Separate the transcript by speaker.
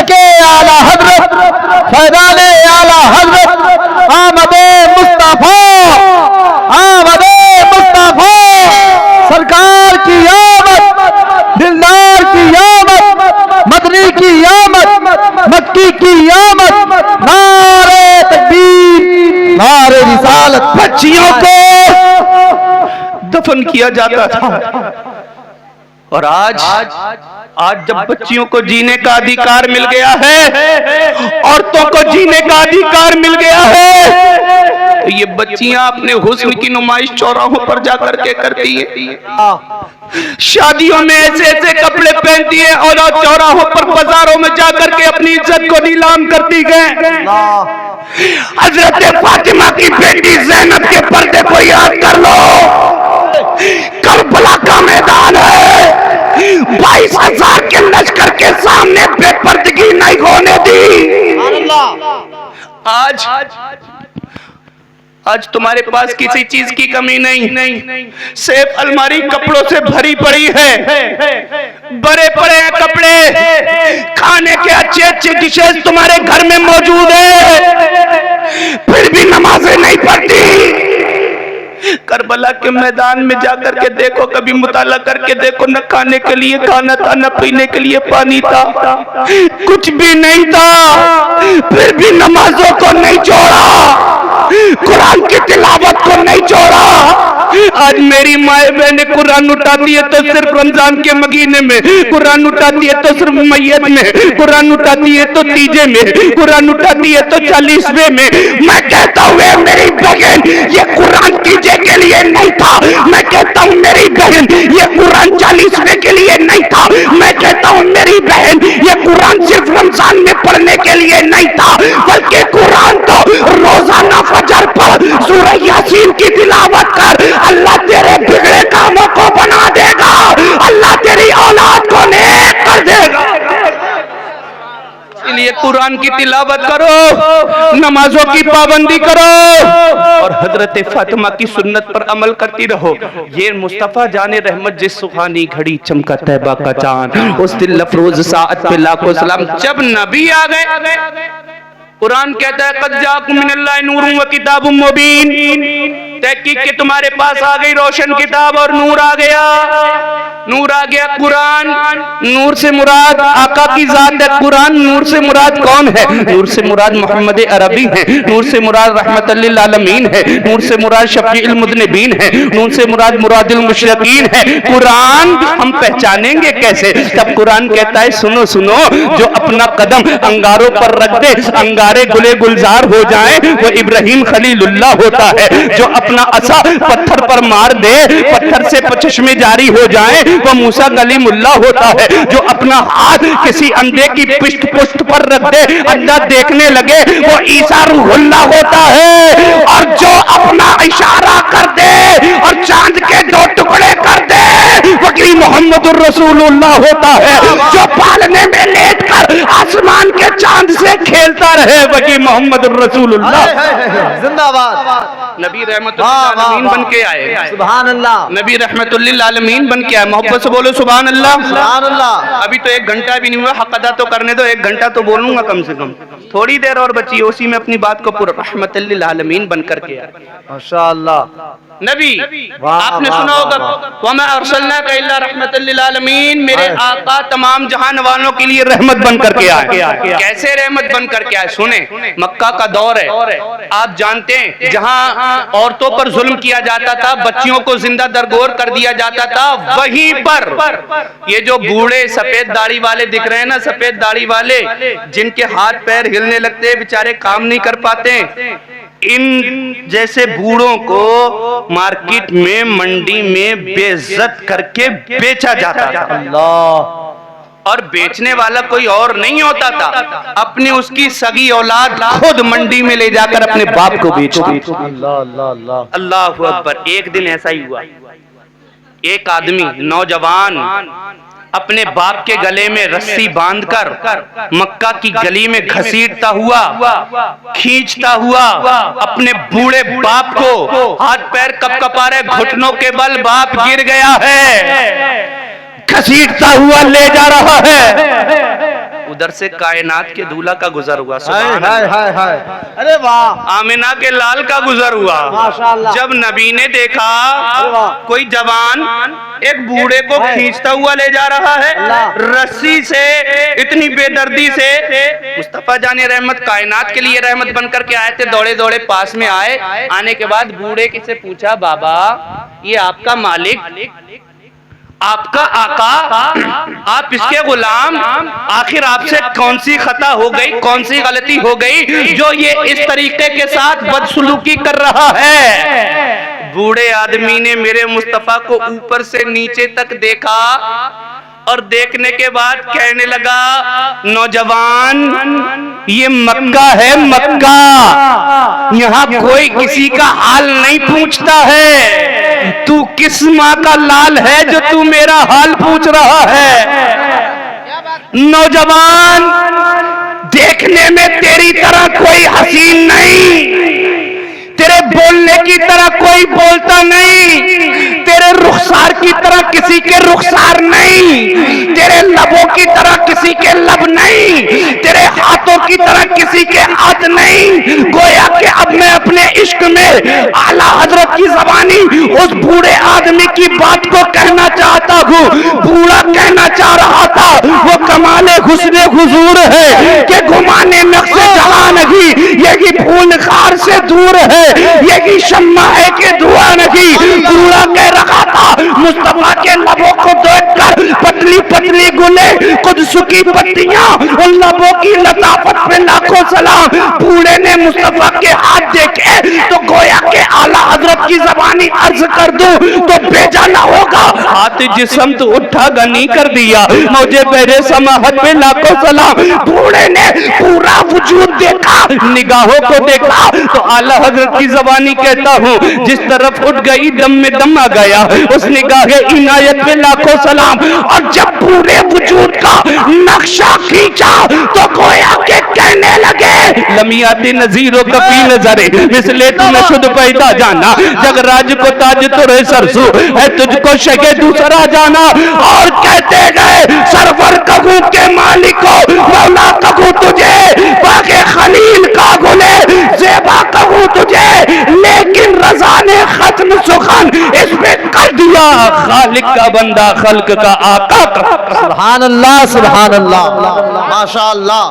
Speaker 1: के आला हजरत फैजाने आला हजरत आमदे मुस्तफा, आमदे मुस्तफा सरकार की आमद, दिलदार की आमद, मदनी की आमद, मक्की की आमद, नारे तकबीर, नारे रिसालत।
Speaker 2: बच्चियों को दफन किया जाता था और आज जब बच्चियों को जीने का अधिकार मिल गया है, औरतों को जीने का अधिकार मिल गया है, तो ये बच्चियां अपने हुस्न की नुमाइश चौराहों पर जाकर के करती है। शादियों में ऐसे ऐसे कपड़े पहनती है और चौराहों पर बाजारों में जाकर के अपनी इज्जत को नीलाम करती गए। हजरत फातिमा की बेटी ज़ैनब के पर्दे को याद कर लो। करबला का मैदान है, 22,000 के लश्कर के सामने बेपर्दगी नहीं होने दी। आज तुम्हारे पास किसी चीज की कमी नहीं, सिर्फ अलमारी कपड़ों से भरी पड़ी है, बड़े बड़े कपड़े, खाने के अच्छे अच्छे डिशेज तुम्हारे घर में मौजूद है, फिर भी नमाजें नहीं पढ़ती। करबला के मैदान में जाकर के देखो, कभी मुताला करके देखो, न खाने के लिए खाना था, न पीने के लिए पानी था, कुछ भी नहीं था, फिर भी नमाजों को नहीं छोड़ा, कुरान की तिलावत को नहीं छोड़ा। आज मेरी माए बहने कुरान उठाती है तो सिर्फ रमजान के महीने में, कुरान उठाती है तो सिर्फ मैयत में, कुरान उठाती है तो तीजे में, कुरान उठाती है तो 40वें में। मैं कहता हूँ मेरी बहन, ये कुरान तीजे के लिए नहीं था। मैं कहता हूँ मेरी बहन, ये कुरान 40वें के लिए नहीं था। मैं कहता हूँ मेरी बहन, ये कुरान सिर्फ रमजान में पढ़ने के लिए नहीं था, बल्कि कुरान तो रोजाना फजर पर सूरह यासीन की तिलावत कर, अल्लाह तेरे बिगड़े कामों को बना देगा, अल्लाह तेरी औलाद को नेक कर देगा। इसलिए कुरान की तिलावत करो, नमाजों की पाबंदी करो और हजरत फातिमा की सुन्नत पर अमल करती रहो। ये मुस्तफा जाने रहमत जिस सुहानी घड़ी चमका तैबा का चांद, उस दिल अफरोज साअत पे लाखों सलाम। जब नबी आ गए, कुरान कहता है कद जाकुम मिनल्लाहि नूरुम व किताबुम मुबीन, तहकीक के तुम्हारे पास आ गई रोशन किताब और नूर आ गया, नूर आ गया कुरान। नूर से मुराद आका की जात है, कुरान नूर से मुराद कौन है? नूर से मुराद मोहम्मद अरबी है, नूर से मुराद रहमतल लिल आलमीन है, नूर से मुराद शफीउल मुज़निबीन है, नूर से मुराद मुरादिल मुशरिकीन है। कुरान हम पहचानेंगे कैसे? तब कुरान कहता है सुनो सुनो, जो अपना कदम अंगारों पर रख दे, अंगारे गुले गुलजार हो जाए, वो इब्राहिम खलीलुल्लाह होता है। जो अपना असा पत्थर पर मार दे, पत्थर से चश्मे जारी हो जाए, वो मूसा कलीमुल्लाह होता है। जो अपना हाथ किसी अंधे की पुष्ट पर रख दे, अंधा देखने लगे, वो ईसा रूहुल्लाह होता है। और जो अपना इशारा कर दे और चांद के 2 टुकड़े कर दे, वही मोहम्मदुर रसूलुल्लाह होता है। जो पालने में लेटकर आसमान के चांद से खेलता रहे, वही मोहम्मदुर रसूलुल्लाह।
Speaker 1: जिंदाबाद।
Speaker 2: नबी रहमतुल आलमीन बन के आए,
Speaker 1: सुभान अल्लाह।
Speaker 2: नबी रहमतुल आलमीन बन के आए। मोहब्बत से बोलो सुभान अल्लाह।
Speaker 1: सुभान अल्लाह।
Speaker 2: अभी तो 1 घंटा भी नहीं हुआ, हक अदा तो करने दो, 1 घंटा तो बोलूंगा कम से कम, थोड़ी देर और बची है, उसी में अपनी बात को पूरा रहमतुल आलमीन बन करके आए।
Speaker 1: माशाअल्लाह।
Speaker 2: नबी आपने सुना होगा वमा अर्सलनाका इल्ला रहमतल लिल आलमीन, मेरे आका तमाम जहान वालों के लिए रहमत बन करके आए। कैसे रहमत बन करके आए? सुने, मक्का का दौर है, आप जानते हैं जहां औरतों पर जुल्म किया जाता था, बच्चियों को जिंदा दरगोर कर दिया जाता था, वहीं पर ये जो बूढ़े सफेद दाढ़ी वाले दिख रहे हैं ना, सफेद दाढ़ी वाले जिनके हाथ पैर हिलने लगते हैं, बेचारे काम नहीं कर पाते, इन जैसे बूढ़ों को मार्केट में मंडी में बेइज्जत करके बेचा जाता था। अल्लाह। और बेचने वाला कोई और नहीं होता था, अपनी उसकी सगी औलाद खुद मंडी में ले जाकर अपने बाप को बेचती थी। अल्लाह अकबर। एक दिन ऐसा ही हुआ, एक आदमी नौजवान अपने बाप के गले में रस्सी बांधकर मक्का की गली में घसीटता हुआ, खींचता हुआ अपने बूढ़े बाप को, हाथ पैर कपकपा रहे, घुटनों के बल बाप गिर गया है, घसीटता हुआ ले जा रहा है। उधर से कायनात के दूल्हा का गुजर हुआ,
Speaker 1: हाय
Speaker 2: सुभान
Speaker 1: हाय
Speaker 2: अल्लाह।
Speaker 1: हाय हाय, अरे वाह,
Speaker 2: आमिना के लाल का गुजर हुआ।
Speaker 1: माशाअल्लाह।
Speaker 2: जब नबी ने देखा
Speaker 1: वाह।
Speaker 2: कोई जवान एक बूढ़े को
Speaker 1: हाय।
Speaker 2: खींचता हुआ ले जा रहा है
Speaker 1: अल्लाह।
Speaker 2: रस्सी से, इतनी बेदर्दी से। मुस्तफा जाने रहमत कायनात के लिए रहमत बनकर के आए थे, दौड़े दौड़े पास में आए। आने के बाद बूढ़े से पूछा, बाबा ये आपका मालिक, आपका आका, आप इसके गुलाम, आखिर आपसे कौन सी खता हो गई, कौन सी गलती हो गई जो ये इस तरीके के साथ बदसलूकी कर रहा है? बूढ़े आदमी ने मेरे मुस्तफा को ऊपर से नीचे तक देखा और देखने के बाद कहने लगा, नौजवान ये मक्का है, मक्का, यहाँ कोई किसी का हाल नहीं पूछता है। तू किस माँ का लाल है जो तू मेरा हाल पूछ रहा है? नौजवान देखने में तेरी तरह कोई हसीन नहीं, तेरे बोलने की तरह कोई बोलता नहीं, तेरे रुखसार की तरह किसी के रुखसार नहीं, तेरे लबों की तरह किसी के लब नहीं, तेरे हाथों की तरह किसी के हाथ नहीं। गोया कि अब मैं अपने इश्क में आला हजरत की ज़बानी उस बूढ़े आदमी की बात को कहना चाहता हूँ। बूढ़ा कहना चाह रहा था, वो कमाले हुस्ने हुजूर है कि घुमाने नक्शे जहां नहीं, यही फूल खार से दूर है, यही शम्मा है कि धुआं नहीं। बूढ़ा कह रहा था, मुस्तफा के लबों को देखकर पतली पतली गुले कुद्स की पत्तियां, उन लबों की लताफत पे लाखों सलाम। बूढ़े ने मुस्तफा के हाथ देखे तो गोया के आला हजरत की ज़बानी अर्ज कर दूं तो भेजा ना होगा। हाथ जिस्म तो उठा गनी कर दिया, मुझे मेरे समाहत पे लाखों सलाम। बूढ़े ने पूरा वजूद देखा, निगाहों को देखा तो आला हजरत की ज़बानी कहता हूँ, जिस तरफ उठ गई दम में दम आ गया, उस निगाहे इनायत पे लाखों सलाम। और जब पूरे वजूद का नक्शा खींचा तो गोया के कहने लगे, लमियाती नजीरों कफी नजरे इसलिए तूने शुद्ध पैदा जाना, जगराज को ताज तुरे सरसू है, तुझको शगे दूसरा जाना। और कहते गए, सरवर कहूँ के मालिको, मौला कहूँ तुझे, बागे खलील का गुले ज़ेबा कहूँ तुझे, लेकिन रज़ा ने खत्म सुखन इसमें कर दिया, खालिक का बंदा खल्क का आका।
Speaker 1: सुभान अल्लाह, सुभान अल्लाह, माशाअल्लाह।